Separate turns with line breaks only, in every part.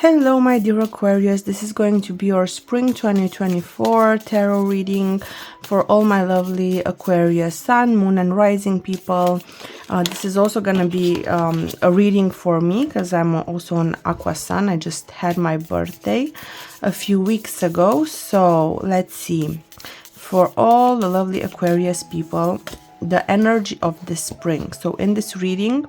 Hello my dear Aquarius, this is going to be your spring 2024 tarot reading for all my lovely Aquarius sun, moon and rising people. This is also going to be a reading for me because I'm also an Aqua sun. I just had my birthday a few weeks ago. So let's see. For all the lovely Aquarius people, the energy of the spring. So in this reading,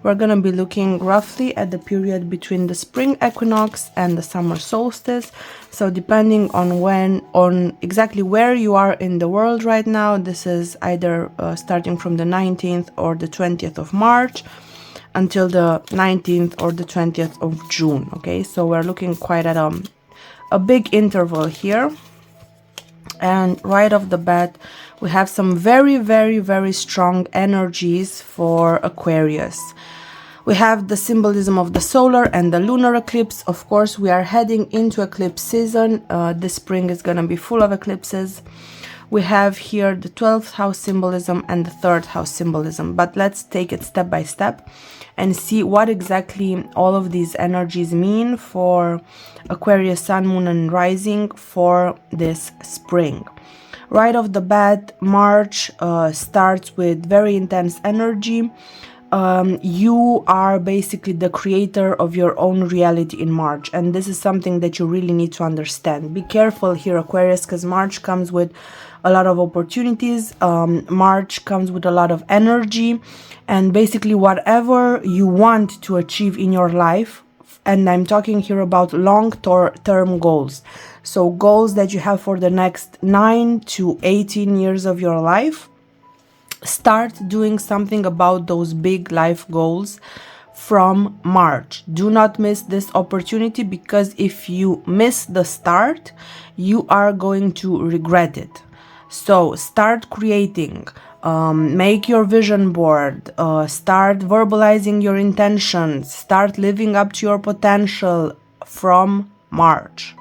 we're going to be looking roughly at the period between the spring equinox and the summer solstice. So depending on exactly where you are in the world right now, this is either starting from the 19th or the 20th of March until the 19th or the 20th of June. Okay, so we're looking quite at a big interval here. And right off the bat, we have some very strong energies for Aquarius. We have the symbolism of the solar and the lunar eclipse. Of course, we are heading into eclipse season. This spring is going to be full of eclipses. We have here the 12th house symbolism and the 3rd house symbolism. But let's take it step by step and see what exactly all of these energies mean for Aquarius sun, moon and rising for this spring. Right off the bat, March starts with very intense energy. You are basically the creator of your own reality in March, and this is something that you really need to understand. Be careful here, Aquarius, because March comes with a lot of opportunities. March comes with a lot of energy, and basically whatever you want to achieve in your life, and I'm talking here about long-term goals, so goals that you have for the next 9 to 18 years of your life. Start doing something about those big life goals from March. Do not miss this opportunity, because if you miss the start, you are going to regret it. So start creating, make your vision board, start verbalizing your intentions, start living up to your potential from March.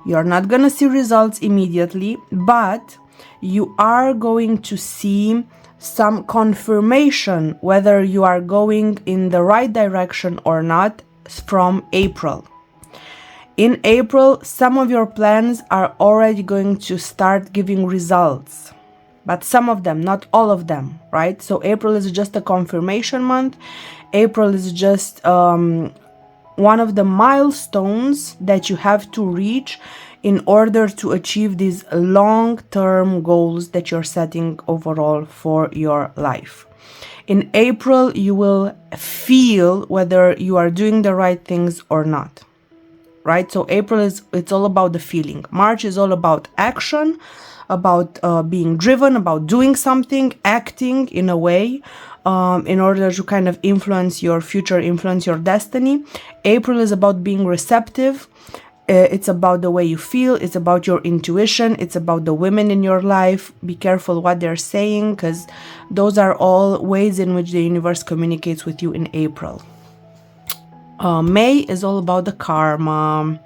You're not going to see results immediately, but you are going to see some confirmation whether you are going in the right direction or not from April. In April, some of your plans are already going to start giving results, but some of them, not all of them, right? So April is just a confirmation month. April is just one of the milestones that you have to reach in order to achieve these long-term goals that you're setting overall for your life. In April, you will feel whether you are doing the right things or not, right? So April it's all about the feeling. March is all about action, about being driven, about doing something, acting in a way, in order to kind of influence your future, influence your destiny. April is about being receptive. It's about the way you feel. It's about your intuition. It's about the women in your life. Be careful what they're saying, because those are all ways in which the universe communicates with you in April. May is all about the karma.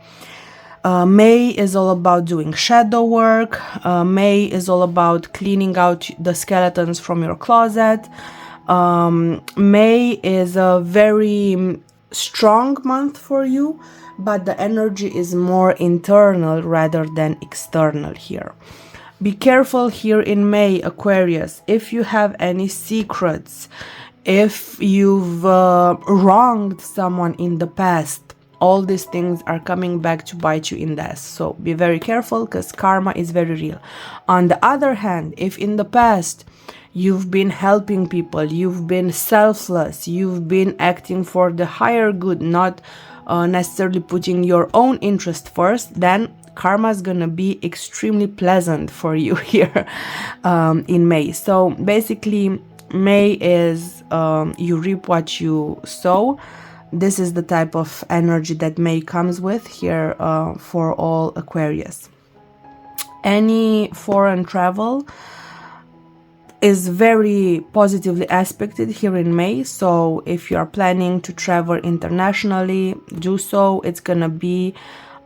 May is all about doing shadow work. May is all about cleaning out the skeletons from your closet. May is a very strong month for you, but the energy is more internal rather than external here. Be careful here in May, Aquarius, if you have any secrets, if you've wronged someone in the past, all these things are coming back to bite you in the ass. So be very careful, because karma is very real. On the other hand, if in the past you've been helping people, you've been selfless, you've been acting for the higher good, not necessarily putting your own interest first, then karma is gonna be extremely pleasant for you here in May. So basically, May is you reap what you sow. This is the type of energy that May comes with here for all Aquarius. Any foreign travel is very positively aspected here in May. So if you are planning to travel internationally, do so. It's gonna be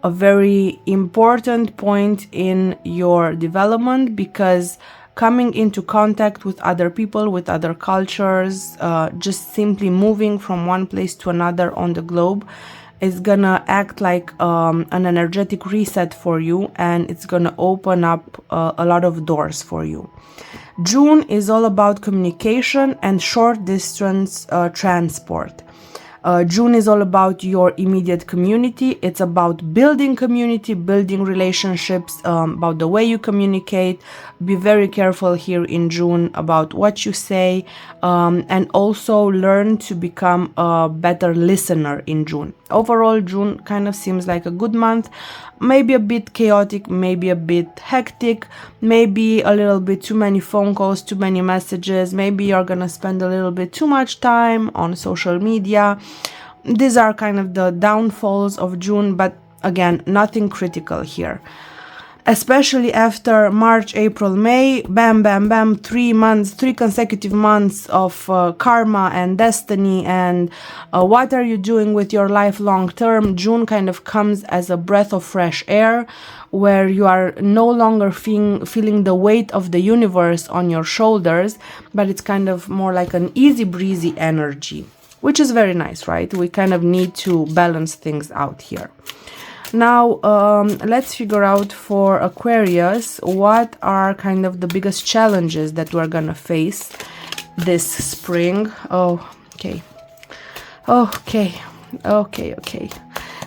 a very important point in your development, because coming into contact with other people, with other cultures, just simply moving from one place to another on the globe is gonna act like an energetic reset for you, and it's gonna open up a lot of doors for you. June is all about communication and short distance transport. June is all about your immediate community. It's about building community, building relationships, about the way you communicate. Be very careful here in June about what you say, and also learn to become a better listener in June. Overall, June kind of seems like a good month. Maybe a bit chaotic, maybe a bit hectic, maybe a little bit too many phone calls, too many messages, maybe you're gonna spend a little bit too much time on social media. These are kind of the downfalls of June, but again, nothing critical here. Especially after March, April, May, bam, bam, bam, 3 months, 3 consecutive months of karma and destiny and what are you doing with your life long term. June kind of comes as a breath of fresh air, where you are no longer feeling the weight of the universe on your shoulders, but it's kind of more like an easy breezy energy, which is very nice, right? We kind of need to balance things out here. Now, let's figure out for Aquarius, what are kind of the biggest challenges that we're gonna face this spring. Okay.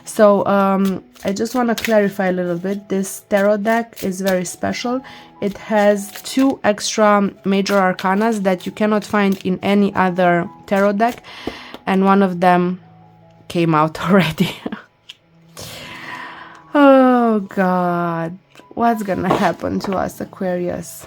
So, I just want to clarify a little bit. This tarot deck is very special. It has 2 extra major arcanas that you cannot find in any other tarot deck, and one of them came out already. Oh God, what's gonna happen to us, Aquarius?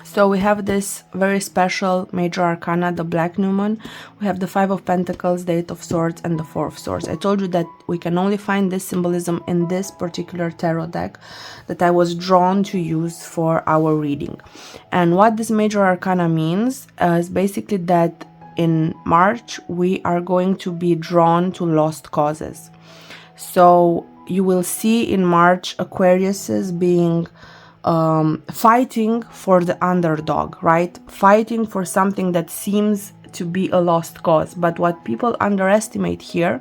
So we have this very special major arcana, the Black New Moon. We have the 5 of Pentacles, the 8 of Swords, and the 4 of Swords. I told you that we can only find this symbolism in this particular tarot deck that I was drawn to use for our reading. And what this major arcana means is basically that in March we are going to be drawn to lost causes. So you will see in March Aquariuses being fighting for the underdog, right? Fighting for something that seems to be a lost cause. But what people underestimate here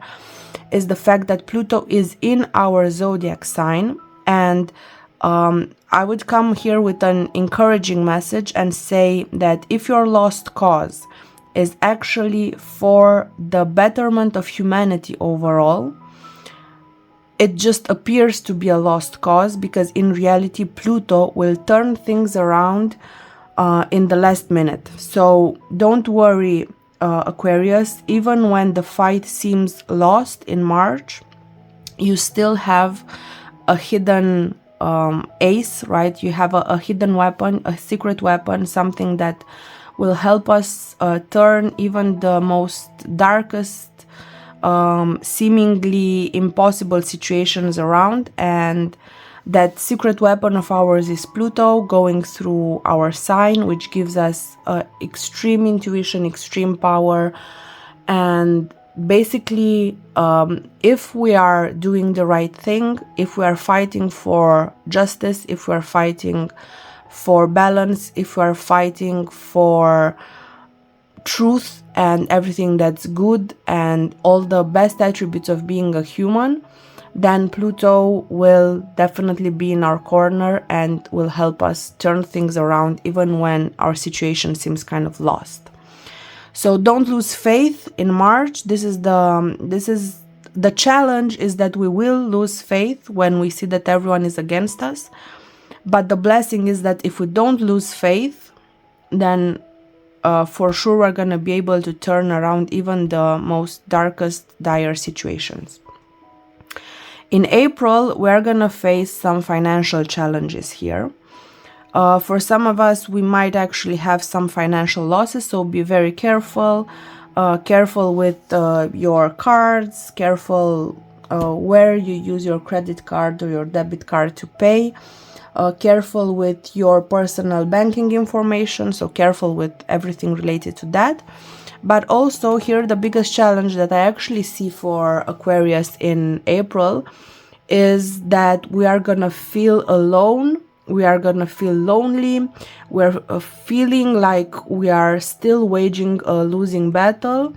is the fact that Pluto is in our zodiac sign, and I would come here with an encouraging message and say that if your lost cause is actually for the betterment of humanity overall, it just appears to be a lost cause, because in reality Pluto will turn things around in the last minute. So don't worry, Aquarius, even when the fight seems lost in March, you still have a hidden ace, right? You have a hidden weapon, a secret weapon, something that will help us turn even the most darkest seemingly impossible situations around. And that secret weapon of ours is Pluto going through our sign, which gives us extreme intuition, extreme power. And basically, if we are doing the right thing, if we are fighting for justice, if we are fighting for balance, if we are fighting for truth and everything that's good and all the best attributes of being a human, then Pluto will definitely be in our corner and will help us turn things around even when our situation seems kind of lost. So don't lose faith in March. This is the challenge, is that we will lose faith when we see that everyone is against us. But the blessing is that if we don't lose faith, then for sure we're going to be able to turn around even the most darkest, dire situations. In April, we're going to face some financial challenges here. For some of us, we might actually have some financial losses, so be very careful. Careful with your cards, careful where you use your credit card or your debit card to pay. Careful with your personal banking information, so careful with everything related to that. But also here, the biggest challenge that I actually see for Aquarius in April is that we are gonna feel alone, we are gonna feel lonely, we're feeling like we are still waging a losing battle.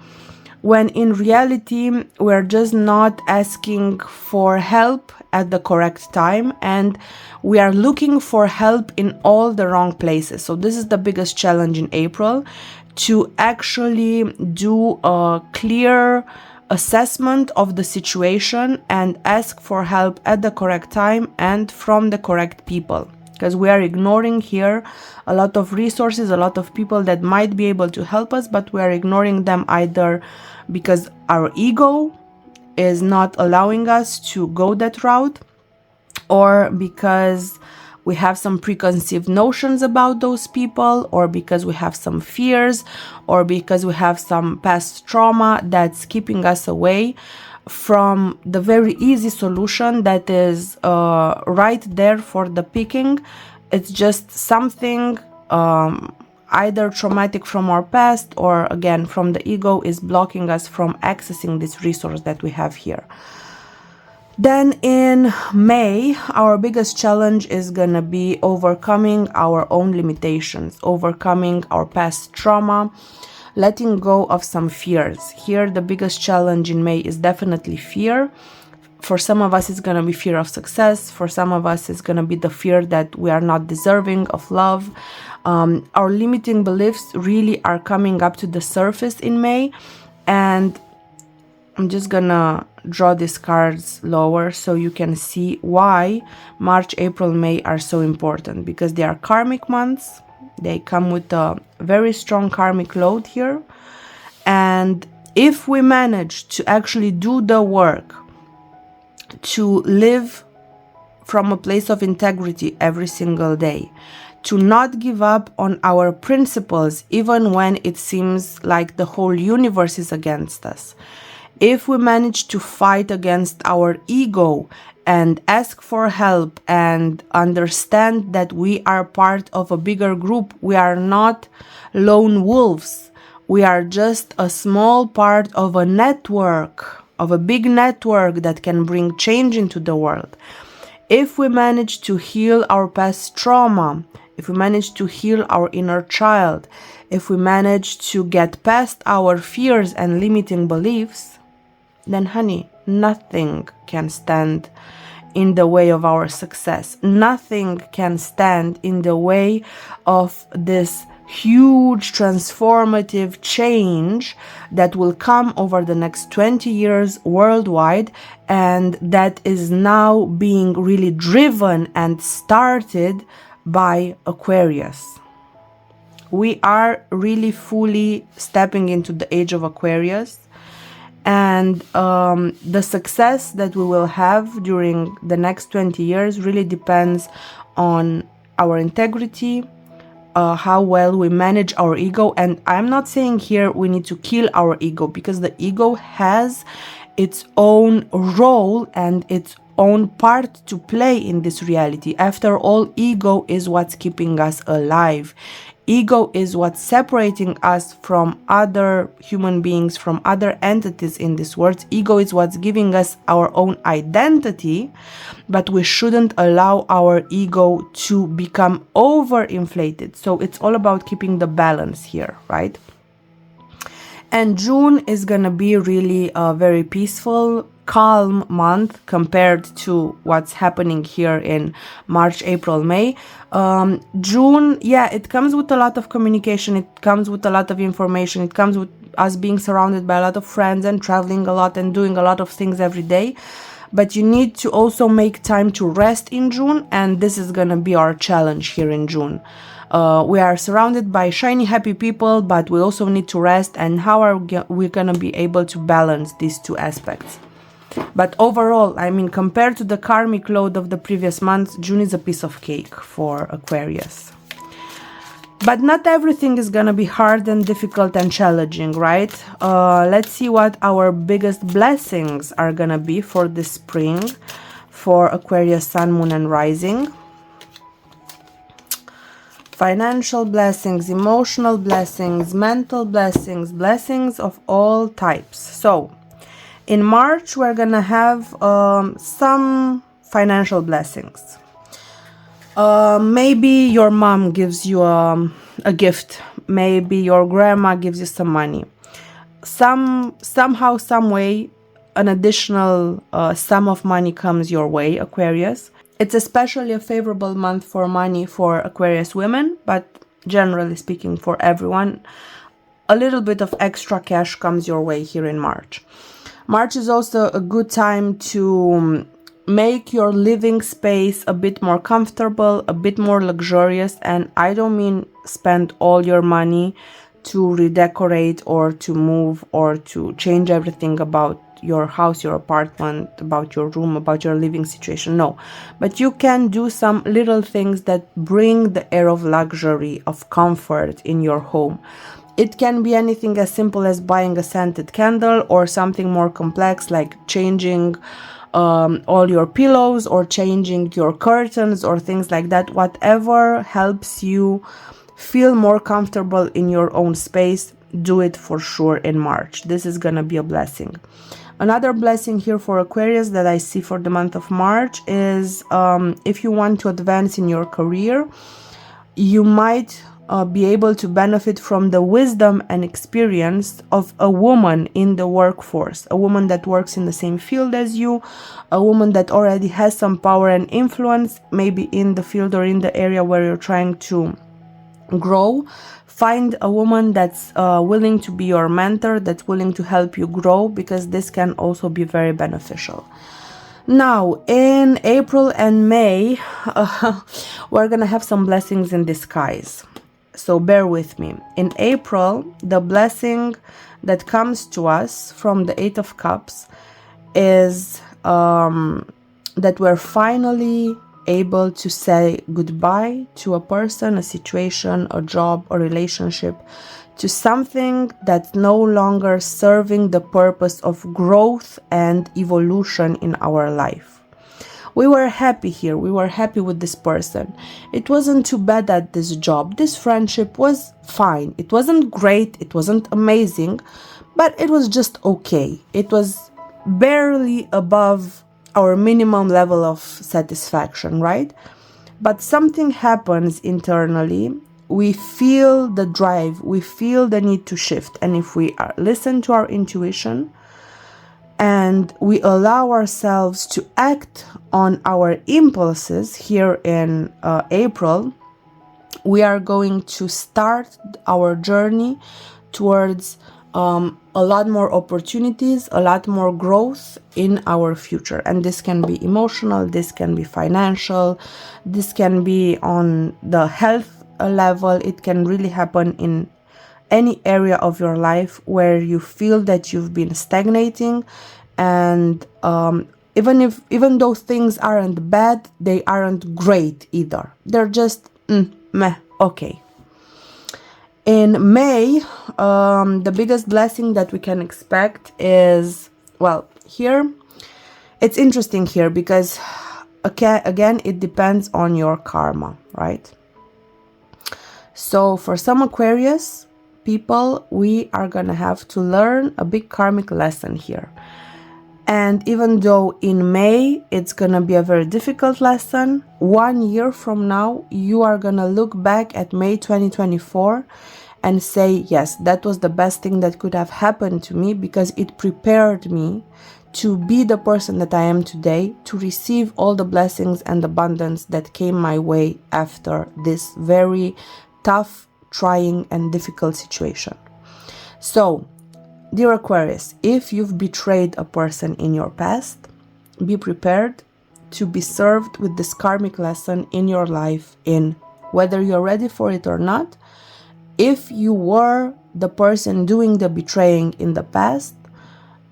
when in reality we're just not asking for help at the correct time, and we are looking for help in all the wrong places. So this is the biggest challenge in April, to actually do a clear assessment of the situation and ask for help at the correct time and from the correct people, because we are ignoring here a lot of resources, a lot of people that might be able to help us, but we are ignoring them either because our ego is not allowing us to go that route, or because we have some preconceived notions about those people, or because we have some fears, or because we have some past trauma that's keeping us away from the very easy solution that is right there for the picking. It's just something either traumatic from our past, or again from the ego, is blocking us from accessing this resource that we have here. Then in May, our biggest challenge is gonna be overcoming our own limitations, overcoming our past trauma, letting go of some fears. Here, the biggest challenge in May is definitely fear. For some of us, it's gonna be fear of success. For some of us, it's gonna be the fear that we are not deserving of love. Our limiting beliefs really are coming up to the surface in May, and I'm just gonna draw these cards lower so you can see why March, April, May are so important, because they are karmic months. They come with a very strong karmic load here, and if we manage to actually do the work to live from a place of integrity every single day, to not give up on our principles even when it seems like the whole universe is against us, if we manage to fight against our ego and ask for help and understand that we are part of a bigger group, we are not lone wolves, we are just a small part of a network, of a big network that can bring change into the world. If we manage to heal our past trauma, if we manage to heal our inner child, if we manage to get past our fears and limiting beliefs, then honey, nothing can stand in the way of our success. Nothing can stand in the way of this huge transformative change that will come over the next 20 years worldwide, and that is now being really driven and started by Aquarius. We are really fully stepping into the age of Aquarius, and the success that we will have during the next 20 years really depends on our integrity, how well we manage our ego. And I'm not saying here we need to kill our ego, because the ego has its own role and its own part to play in this reality. After all, ego is what's keeping us alive. Ego is what's separating us from other human beings, from other entities in this world. Ego is what's giving us our own identity, but we shouldn't allow our ego to become overinflated. So it's all about keeping the balance here, right? And June is gonna be really a very peaceful, calm month compared to what's happening here in March, April, May. June, yeah, it comes with a lot of communication, it comes with a lot of information, it comes with us being surrounded by a lot of friends and traveling a lot and doing a lot of things every day. But you need to also make time to rest in June, and this is gonna be our challenge here in June. We are surrounded by shiny, happy people, but we also need to rest. And how are we gonna be able to balance these two aspects? But overall, I mean, compared to the karmic load of the previous months, June is a piece of cake for Aquarius. But not everything is gonna be hard and difficult and challenging, right? Let's see what our biggest blessings are gonna be for this spring for Aquarius Sun, Moon, and Rising. Financial blessings, emotional blessings, mental blessings, blessings of all types. So, in March, we're gonna have some financial blessings. Maybe your mom gives you a gift. Maybe your grandma gives you some money. somehow, some way, an additional sum of money comes your way, Aquarius. It's especially a favorable month for money for Aquarius women, but generally speaking for everyone, a little bit of extra cash comes your way here in March. March is also a good time to make your living space a bit more comfortable, a bit more luxurious, and I don't mean spend all your money to redecorate or to move or to change everything about your house, your apartment, about your room, about your living situation. No, but you can do some little things that bring the air of luxury, of comfort in your home. It can be anything as simple as buying a scented candle, or something more complex like changing all your pillows or changing your curtains or things like that. Whatever helps you feel more comfortable in your own space, do it for sure in March. This is gonna be a blessing. Another blessing here for Aquarius that I see for the month of March is if you want to advance in your career, you might be able to benefit from the wisdom and experience of a woman in the workforce, a woman that works in the same field as you, a woman that already has some power and influence, maybe in the field or in the area where you're trying to grow. Find a woman that's willing to be your mentor, that's willing to help you grow, because this can also be very beneficial. Now, in April and May, we're gonna have some blessings in disguise. So bear with me. In April, the blessing that comes to us from the Eight of Cups is that we're finally able to say goodbye to a person, a situation, a job, a relationship, to something that's no longer serving the purpose of growth and evolution in our life. We were happy here. We were happy with this person. It wasn't too bad at this job. This friendship was fine. It wasn't great. It wasn't amazing, but it was just okay. It was barely above our minimum level of satisfaction, right? But something happens internally. We feel the drive, we feel the need to shift. And if we listen to our intuition and we allow ourselves to act on our impulses here in April, we are going to start our journey towards a lot more opportunities, a lot more growth in our future. And this can be emotional, this can be financial, this can be on the health level. It can really happen in any area of your life where you feel that you've been stagnating, and even though things aren't bad, they aren't great either. They're just meh, okay. In May, the biggest blessing that we can expect is, well, here, it's interesting here because, again, it depends on your karma, right? So for some Aquarius people, we are gonna have to learn a big karmic lesson here. And even though in May it's gonna be a very difficult lesson, 1 year from now you are gonna look back at May 2024 and say, yes, that was the best thing that could have happened to me, because it prepared me to be the person that I am today, to receive all the blessings and abundance that came my way after this very tough, trying and difficult situation. So, dear Aquarius, if you've betrayed a person in your past, be prepared to be served with this karmic lesson in your life, in whether you're ready for it or not. If you were the person doing the betraying in the past,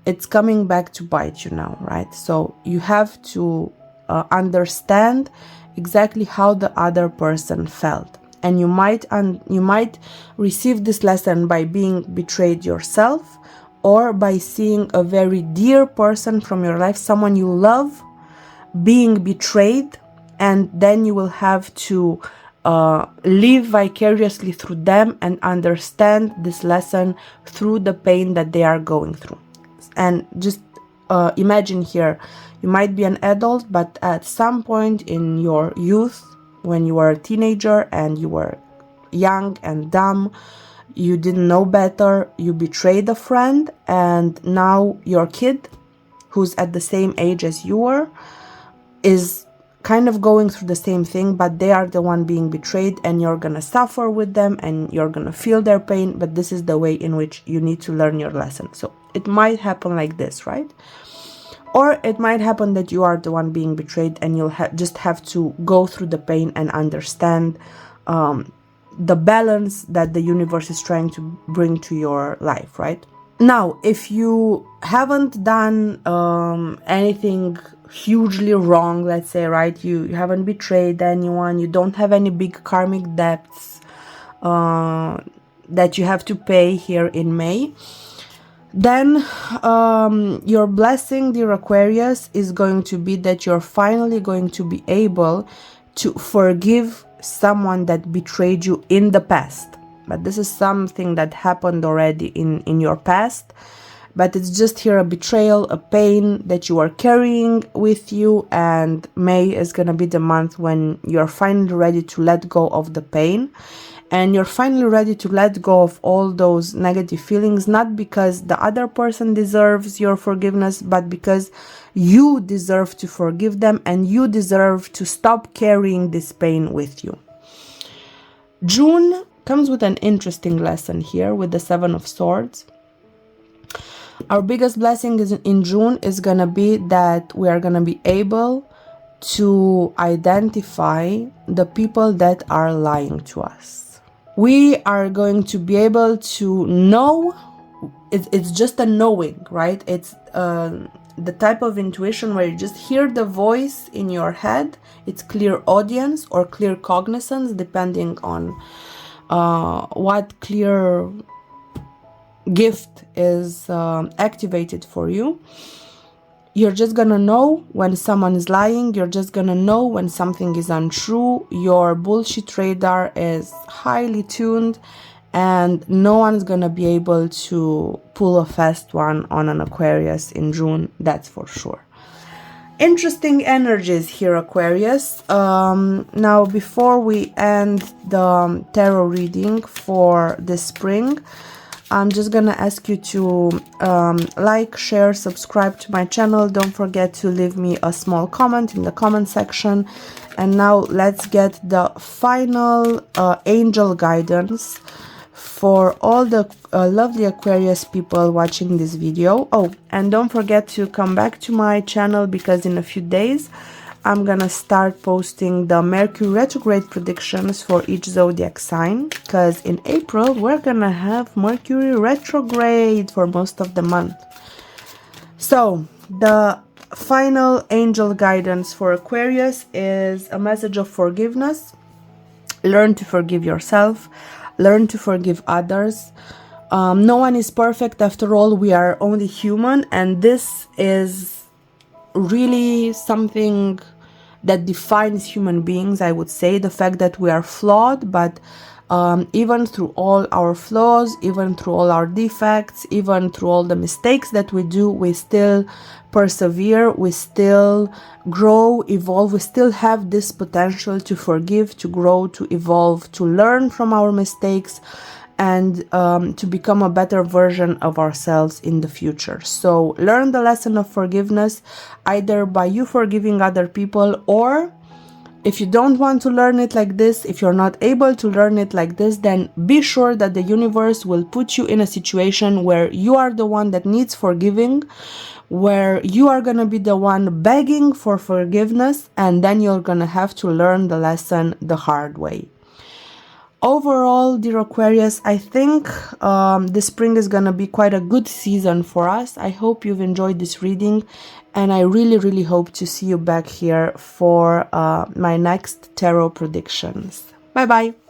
it's coming back to bite you now, right? So you have to understand exactly how the other person felt. And you might receive this lesson by being betrayed yourself, or by seeing a very dear person from your life, someone you love, being betrayed, and then you will have to live vicariously through them and understand this lesson through the pain that they are going through. And just imagine here, you might be an adult, but at some point in your youth, when you were a teenager and you were young and dumb, you didn't know better, you betrayed a friend, and now your kid, who's at the same age as you were, is kind of going through the same thing, but they are the one being betrayed, and you're gonna suffer with them and you're gonna feel their pain, but this is the way in which you need to learn your lesson. So it might happen like this, right? Or it might happen that you are the one being betrayed and you'll just have to go through the pain and understand the balance that the universe is trying to bring to your life, right? Now, if you haven't done anything hugely wrong, let's say, right, you haven't betrayed anyone, you don't have any big karmic debts that you have to pay here in May, then your blessing, dear Aquarius, is going to be that you're finally going to be able to forgive someone that betrayed you in the past. But this is something that happened already in your past, but it's just here a betrayal, a pain that you are carrying with you, and May is gonna be the month when you're finally ready to let go of the pain, and you're finally ready to let go of all those negative feelings, not because the other person deserves your forgiveness, but because you deserve to forgive them and you deserve to stop carrying this pain with you. June comes with an interesting lesson here with the Seven of Swords. Our biggest blessing in June is gonna be that we are gonna be able to identify the people that are lying to us. We are going to be able to know, it's just a knowing, right? It's the type of intuition where you just hear the voice in your head. It's clear audience or clear cognizance, depending on what clear gift is activated for you. You're just gonna know when someone is lying. You're just gonna know when something is untrue. Your bullshit radar is highly tuned, and no one's gonna be able to pull a fast one on an Aquarius in June, that's for sure. Interesting energies here, Aquarius. Now, before we end the tarot reading for this spring, I'm just gonna ask you to like, share, subscribe to my channel. Don't forget to leave me a small comment in the comment section. And now let's get the final angel guidance for all the lovely Aquarius people watching this video. Oh, and don't forget to come back to my channel, because in a few days I'm gonna start posting the Mercury retrograde predictions for each zodiac sign, because in April we're gonna have Mercury retrograde for most of the month. So the final angel guidance for Aquarius is a message of forgiveness. Learn to forgive yourself, learn to forgive others. No one is perfect. After all, we are only human, and this is really something that defines human beings, I would say, the fact that we are flawed, but even through all our flaws, even through all our defects, even through all the mistakes that we do, we still persevere, we still grow, evolve, we still have this potential to forgive, to grow, to evolve, to learn from our mistakes, and to become a better version of ourselves in the future. So learn the lesson of forgiveness, either by you forgiving other people, or if you don't want to learn it like this, if you're not able to learn it like this, then be sure that the universe will put you in a situation where you are the one that needs forgiving, where you are gonna be the one begging for forgiveness, and then you're gonna have to learn the lesson the hard way. Overall, dear Aquarius, I think this spring is gonna be quite a good season for us. I hope you've enjoyed this reading, and I really hope to see you back here for my next tarot predictions. Bye bye!